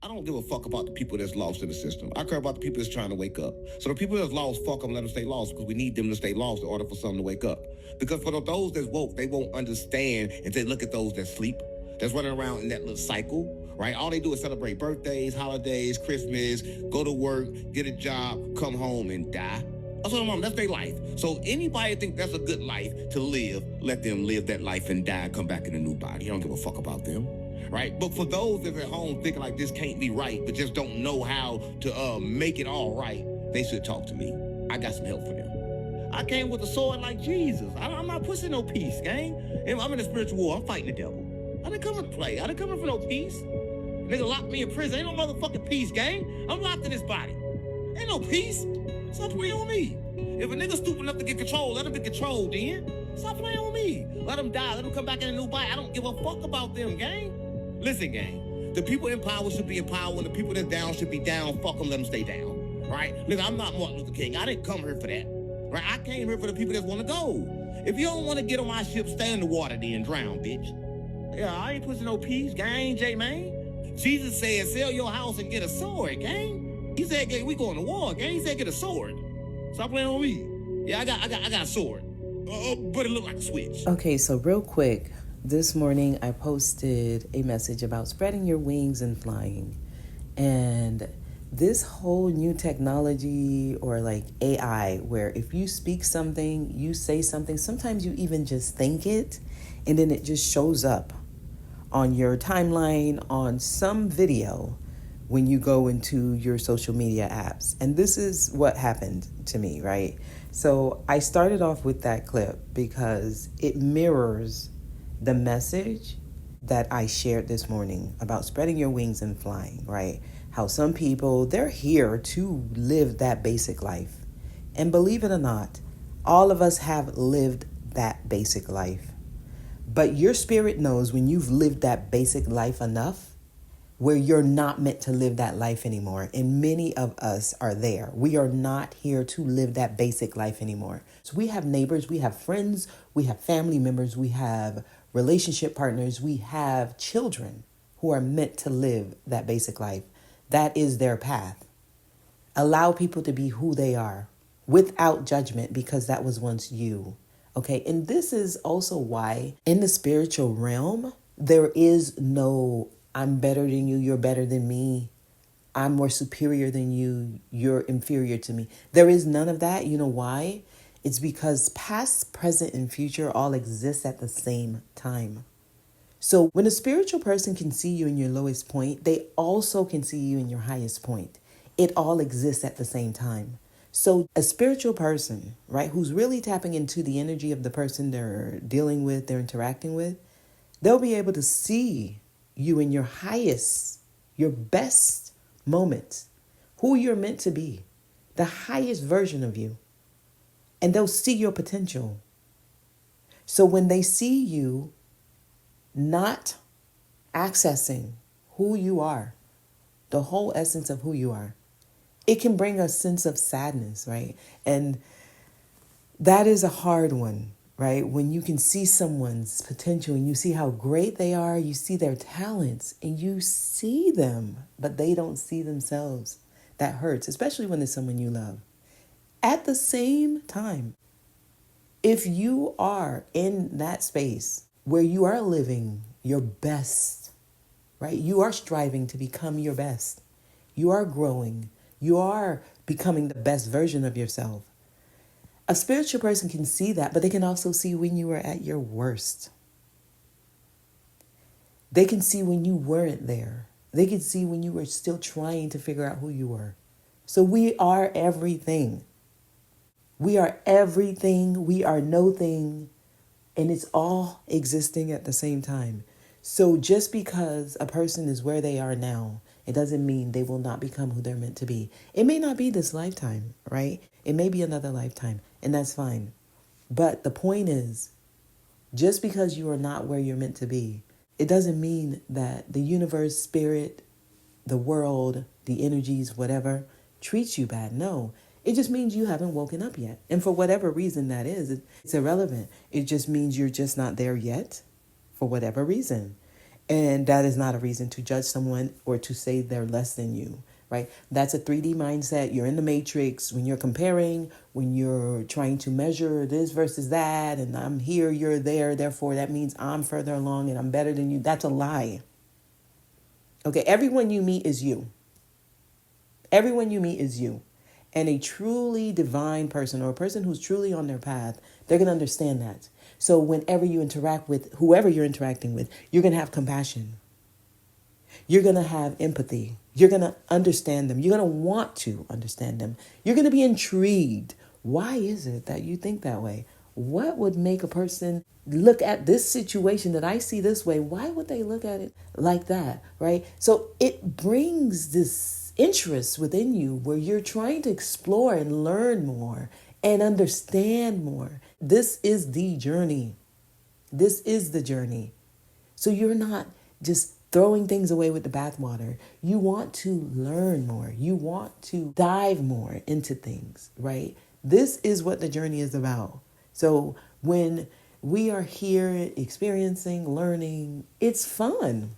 I don't give a fuck about the people that's lost in the system. I care about the people that's trying to wake up. So the people that's lost, fuck them, let them stay lost, because we need them to stay lost in order for something to wake up. Because for those that's woke, they won't understand if they look at those that sleep, that's running around in that little cycle, right? All they do is celebrate birthdays, holidays, Christmas, go to work, get a job, come home, and die. That's what I'm on. That's their life. So anybody think that's a good life to live, let them live that life and die and come back in a new body. I don't give a fuck about them. Right? But for those that are at home thinking like this can't be right, but just don't know how to make it all right, they should talk to me. I got some help for them. I came with a sword like Jesus. I'm not pushing no peace, gang. I'm in a spiritual war. I'm fighting the devil. I didn't come to play. I didn't come for no peace. Nigga locked me in prison. Ain't no motherfucking peace, gang. I'm locked in this body. Ain't no peace. Stop playing on me. If a nigga stupid enough to get controlled, let him be controlled then. Stop playing on me. Let him die. Let him come back in a new body. I don't give a fuck about them, gang. Listen, gang, the people in power should be in power, and the people that's down should be down. Fuck them, let them stay down, right? Look, I'm not Martin Luther King. I didn't come here for that, right? I came here for the people that want to go. If you don't want to get on my ship, stay in the water then, drown, bitch. Yeah, I ain't pushing no peace, gang, J-Man. Jesus said, sell your house and get a sword, gang. He said, gang, we going to war, gang. He said, get a sword. Stop playing on me. Yeah, I got a sword, but it look like a switch. Okay, so real quick. This morning, I posted a message about spreading your wings and flying. And this whole new technology or like AI, where if you speak something, you say something, sometimes you even just think it, and then it just shows up on your timeline, on some video when you go into your social media apps. And this is what happened to me, right? So I started off with that clip because it mirrors the message that I shared this morning about spreading your wings and flying, right? How some people, they're here to live that basic life. And believe it or not, all of us have lived that basic life. But your spirit knows when you've lived that basic life enough where you're not meant to live that life anymore. And many of us are there. We are not here to live that basic life anymore. So we have neighbors, we have friends, we have family members, we have relationship partners, we have children who are meant to live that basic life. That is their path. Allow people to be who they are without judgment, because that was once you. Okay, and this is also why in the spiritual realm, there is no I'm better than you, you're better than me, I'm more superior than you, you're inferior to me. There is none of that. You know why? It's because past, present, and future all exist at the same time. So when a spiritual person can see you in your lowest point, they also can see you in your highest point. It all exists at the same time. So a spiritual person, right, who's really tapping into the energy of the person they're dealing with, they're interacting with, they'll be able to see you in your highest, your best moments, who you're meant to be, the highest version of you. And they'll see your potential. So when they see you not accessing who you are, the whole essence of who you are, it can bring a sense of sadness, right? And that is a hard one, right? When you can see someone's potential and you see how great they are, you see their talents and you see them, but they don't see themselves. That hurts, especially when it's someone you love. At the same time, if you are in that space where you are living your best, right? You are striving to become your best. You are growing. You are becoming the best version of yourself. A spiritual person can see that, but they can also see when you were at your worst. They can see when you weren't there. They can see when you were still trying to figure out who you were. So we are everything. We are everything. We are no thing. And it's all existing at the same time. So just because a person is where they are now, it doesn't mean they will not become who they're meant to be. It may not be this lifetime, right? It may be another lifetime, and that's fine. But the point is, just because you are not where you're meant to be, it doesn't mean that the universe, spirit, the world, the energies, whatever, treats you bad. No, it just means you haven't woken up yet. And for whatever reason that is, it's irrelevant. It just means you're just not there yet for whatever reason. And that is not a reason to judge someone or to say they're less than you, right? That's a 3D mindset. You're in the matrix when you're comparing, when you're trying to measure this versus that, and I'm here, you're there, therefore that means I'm further along and I'm better than you. That's a lie. Okay, everyone you meet is you. Everyone you meet is you. And a truly divine person or a person who's truly on their path, they're going to understand that. So whenever you interact with whoever you're interacting with, you're going to have compassion. You're going to have empathy. You're going to understand them. You're going to want to understand them. You're going to be intrigued. Why is it that you think that way? What would make a person look at this situation that I see this way? Why would they look at it like that, right? So it brings this interest within you where you're trying to explore and learn more and understand more. This is the journey. This is the journey. So you're not just throwing things away with the bathwater. You want to learn more. You want to dive more into things, right? This is what the journey is about. So when we are here experiencing, learning, it's fun.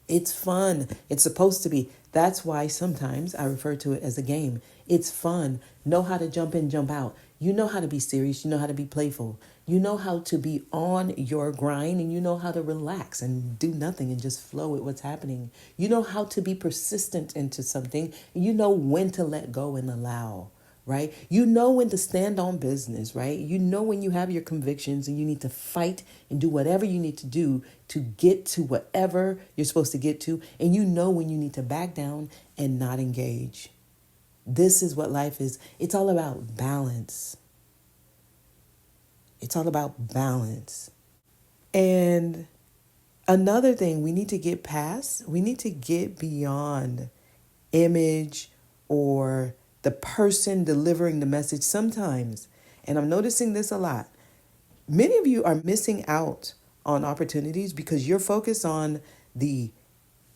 It's fun. It's supposed to be. That's why sometimes I refer to it as a game. It's fun. Know how to jump in, jump out. You know how to be serious. You know how to be playful. You know how to be on your grind, and you know how to relax and do nothing and just flow with what's happening. You know how to be persistent into something. You know when to let go and allow, right? You know when to stand on business, right? You know when you have your convictions and you need to fight and do whatever you need to do to get to whatever you're supposed to get to. And you know when you need to back down and not engage. This is what life is. It's all about balance. It's all about balance. And another thing we need to get past, we need to get beyond image or the person delivering the message sometimes. And I'm noticing this a lot. Many of you are missing out on opportunities because you're focused on the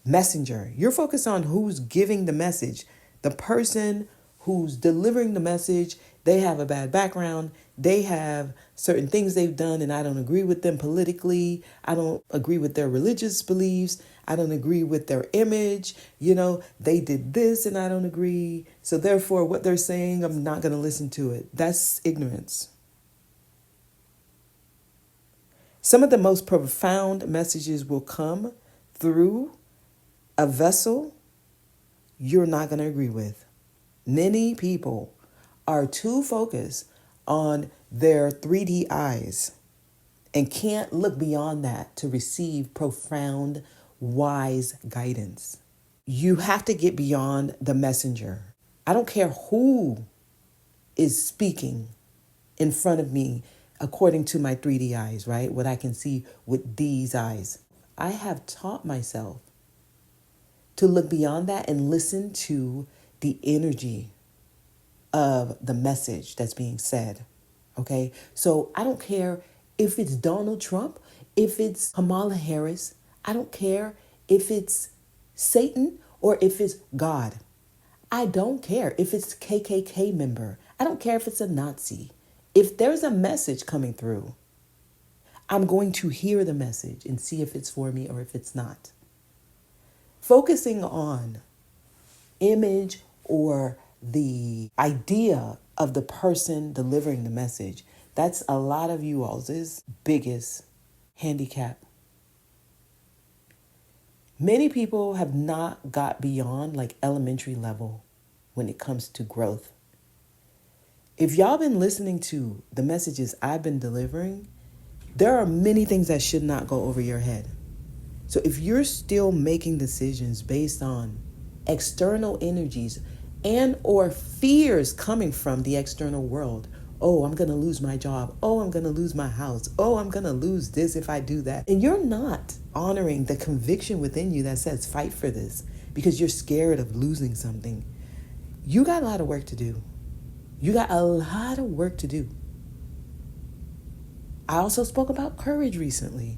messenger. You're focused on who's giving the message. The person who's delivering the message, they have a bad background. They have certain things they've done, and I don't agree with them politically. I don't agree with their religious beliefs. I don't agree with their image. You know, they did this and I don't agree. So therefore, what they're saying, I'm not going to listen to it. That's ignorance. Some of the most profound messages will come through a vessel you're not going to agree with. Many people are too focused on their 3D eyes and can't look beyond that to receive profound, wise guidance. You have to get beyond the messenger. I don't care who is speaking in front of me according to my 3D eyes, right? What I can see with these eyes. I have taught myself to look beyond that and listen to the energy of the message that's being said. Okay? So I don't care if it's Donald Trump, if it's Kamala Harris, I don't care if it's Satan or if it's God. I don't care if it's KKK member. I don't care if it's a Nazi. If there's a message coming through, I'm going to hear the message and see if it's for me or if it's not. Focusing on image or the idea of the person delivering the message, that's a lot of you all's biggest handicap. Many people have not got beyond like elementary level when it comes to growth. If y'all been listening to the messages I've been delivering, there are many things that should not go over your head. So if you're still making decisions based on external energies and or fears coming from the external world, oh, I'm going to lose my job. Oh, I'm going to lose my house. Oh, I'm going to lose this if I do that. And you're not honoring the conviction within you that says fight for this because you're scared of losing something. You got a lot of work to do. You got a lot of work to do. I also spoke about courage recently.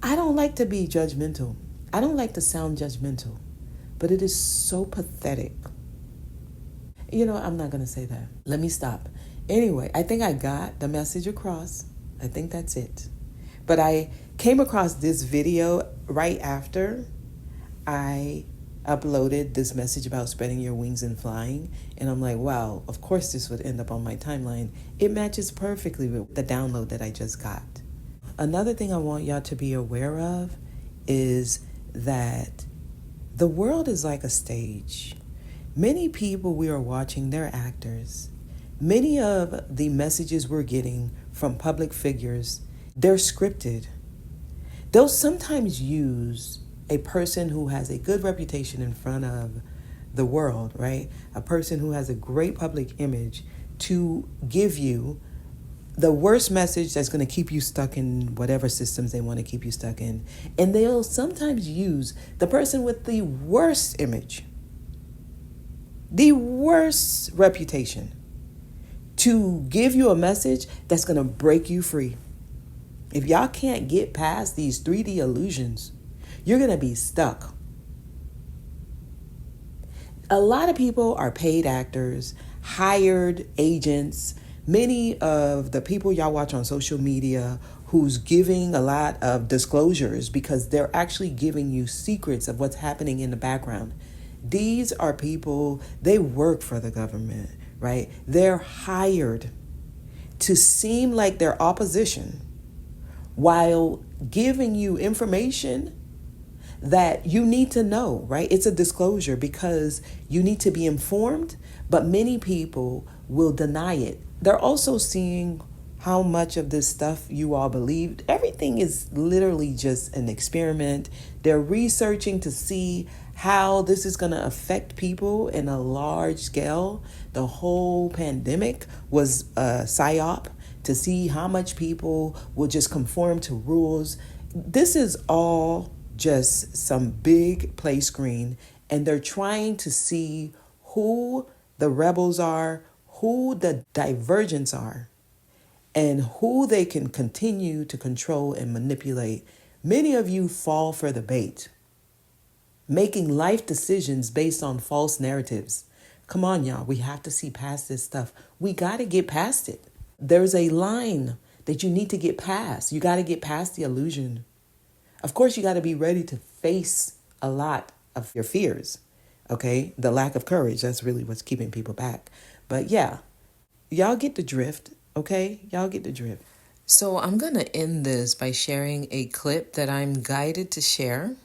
I don't like to be judgmental. I don't like to sound judgmental, but it is so pathetic. You know, I'm not going to say that. Let me stop. Anyway, I think I got the message across. I think that's it. But I came across this video right after I uploaded this message about spreading your wings and flying. And I'm like, wow, of course this would end up on my timeline. It matches perfectly with the download that I just got. Another thing I want y'all to be aware of is that the world is like a stage. Many people we are watching, they're actors. Many of the messages we're getting from public figures, they're scripted. They'll sometimes use a person who has a good reputation in front of the world, right? A person who has a great public image to give you the worst message that's going to keep you stuck in whatever systems they want to keep you stuck in. And they'll sometimes use the person with the worst image, the worst reputation, to give you a message that's going to break you free. If y'all can't get past these 3D illusions, you're going to be stuck. A lot of people are paid actors, hired agents. Many of the people y'all watch on social media who's giving a lot of disclosures because they're actually giving you secrets of what's happening in the background. These are people, they work for the government, right? They're hired to seem like they're opposition while giving you information that you need to know, right? It's a disclosure because you need to be informed, but many people will deny it. They're also seeing how much of this stuff you all believed. Everything is literally just an experiment. They're researching to see how this is going to affect people in a large scale. The whole pandemic was a psyop to see how much people will just conform to rules. This is all just some big play screen, and they're trying to see who the rebels are, who the divergents are, and who they can continue to control and manipulate. Many of you fall for the bait, making life decisions based on false narratives. Come on, y'all. We have to see past this stuff. We got to get past it. There's a line that you need to get past. You got to get past the illusion. Of course, you got to be ready to face a lot of your fears, okay? The lack of courage, that's really what's keeping people back. But yeah, y'all get the drift, okay? Y'all get the drift. So I'm going to end this by sharing a clip that I'm guided to share.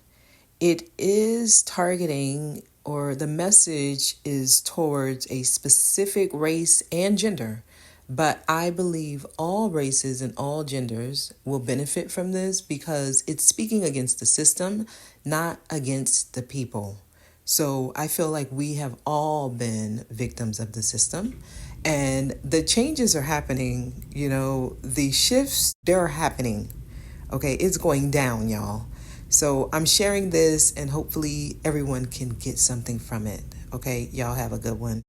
It is targeting, or the message is towards a specific race and gender. But I believe all races and all genders will benefit from this because it's speaking against the system, not against the people. So I feel like we have all been victims of the system, and the changes are happening. You know, the shifts, they're happening. Okay, it's going down, y'all. So I'm sharing this and hopefully everyone can get something from it. Okay, y'all have a good one.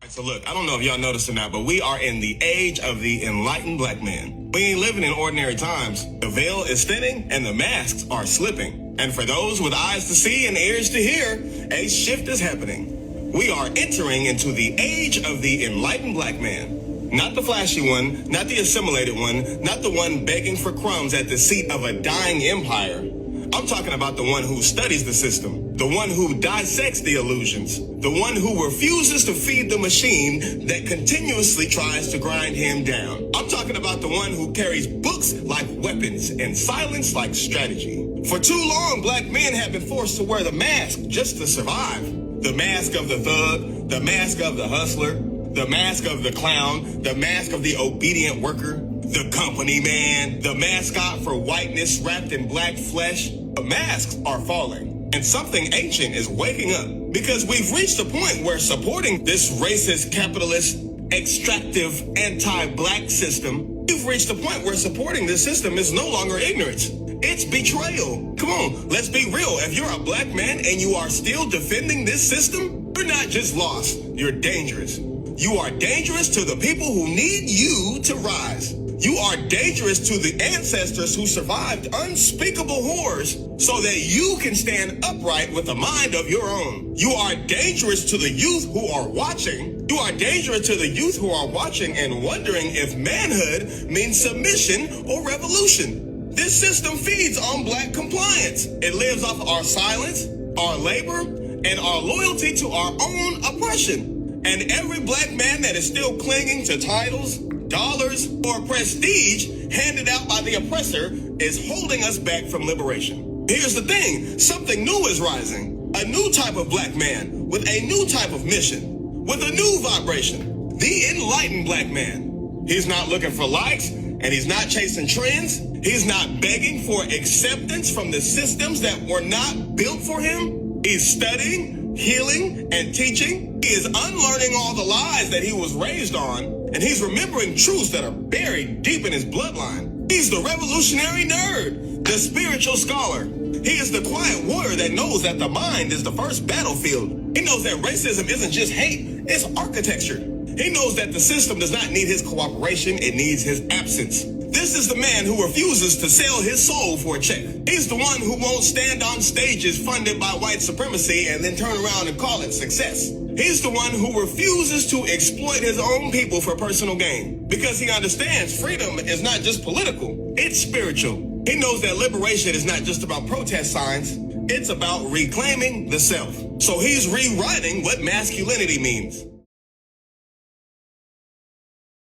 So look, I don't know if y'all noticed or not, but we are in the age of the enlightened black man. We ain't living in ordinary times. The veil is thinning and the masks are slipping. And for those with eyes to see and ears to hear, a shift is happening. We are entering into the age of the enlightened black man. Not the flashy one, not the assimilated one, not the one begging for crumbs at the seat of a dying empire. I'm talking about the one who studies the system, the one who dissects the illusions, the one who refuses to feed the machine that continuously tries to grind him down. I'm talking about the one who carries books like weapons and silence like strategy. For too long, black men have been forced to wear the mask just to survive. The mask of the thug, the mask of the hustler, the mask of the clown, the mask of the obedient worker, the company man, the mascot for whiteness wrapped in black flesh. The masks are falling, and something ancient is waking up, because we've reached a point where supporting this racist, capitalist, extractive, anti-black system, we've reached a point where supporting this system is no longer ignorance. It's betrayal. Come on, let's be real. If you're a black man and you are still defending this system, you're not just lost, you're dangerous. You are dangerous to the people who need you to rise. You are dangerous to the ancestors who survived unspeakable horrors so that you can stand upright with a mind of your own. You are dangerous to the youth who are watching. You are dangerous to the youth who are watching and wondering if manhood means submission or revolution. This system feeds on black compliance. It lives off of our silence, our labor, and our loyalty to our own oppression. And every black man that is still clinging to titles, dollars, or prestige handed out by the oppressor is holding us back from liberation. Here's the thing, something new is rising. A new type of black man with a new type of mission, with a new vibration. The enlightened black man. He's not looking for likes, and he's not chasing trends. He's not begging for acceptance from the systems that were not built for him. He's studying, healing, and teaching. He is unlearning all the lies that he was raised on, and he's remembering truths that are buried deep in his bloodline. He's the revolutionary nerd, the spiritual scholar. He is the quiet warrior that knows that the mind is the first battlefield. He knows that racism isn't just hate, it's architecture. He knows that the system does not need his cooperation, it needs his absence. This is the man who refuses to sell his soul for a check. He's the one who won't stand on stages funded by white supremacy and then turn around and call it success. He's the one who refuses to exploit his own people for personal gain, because he understands freedom is not just political, it's spiritual. He knows that liberation is not just about protest signs, it's about reclaiming the self. So he's rewriting what masculinity means.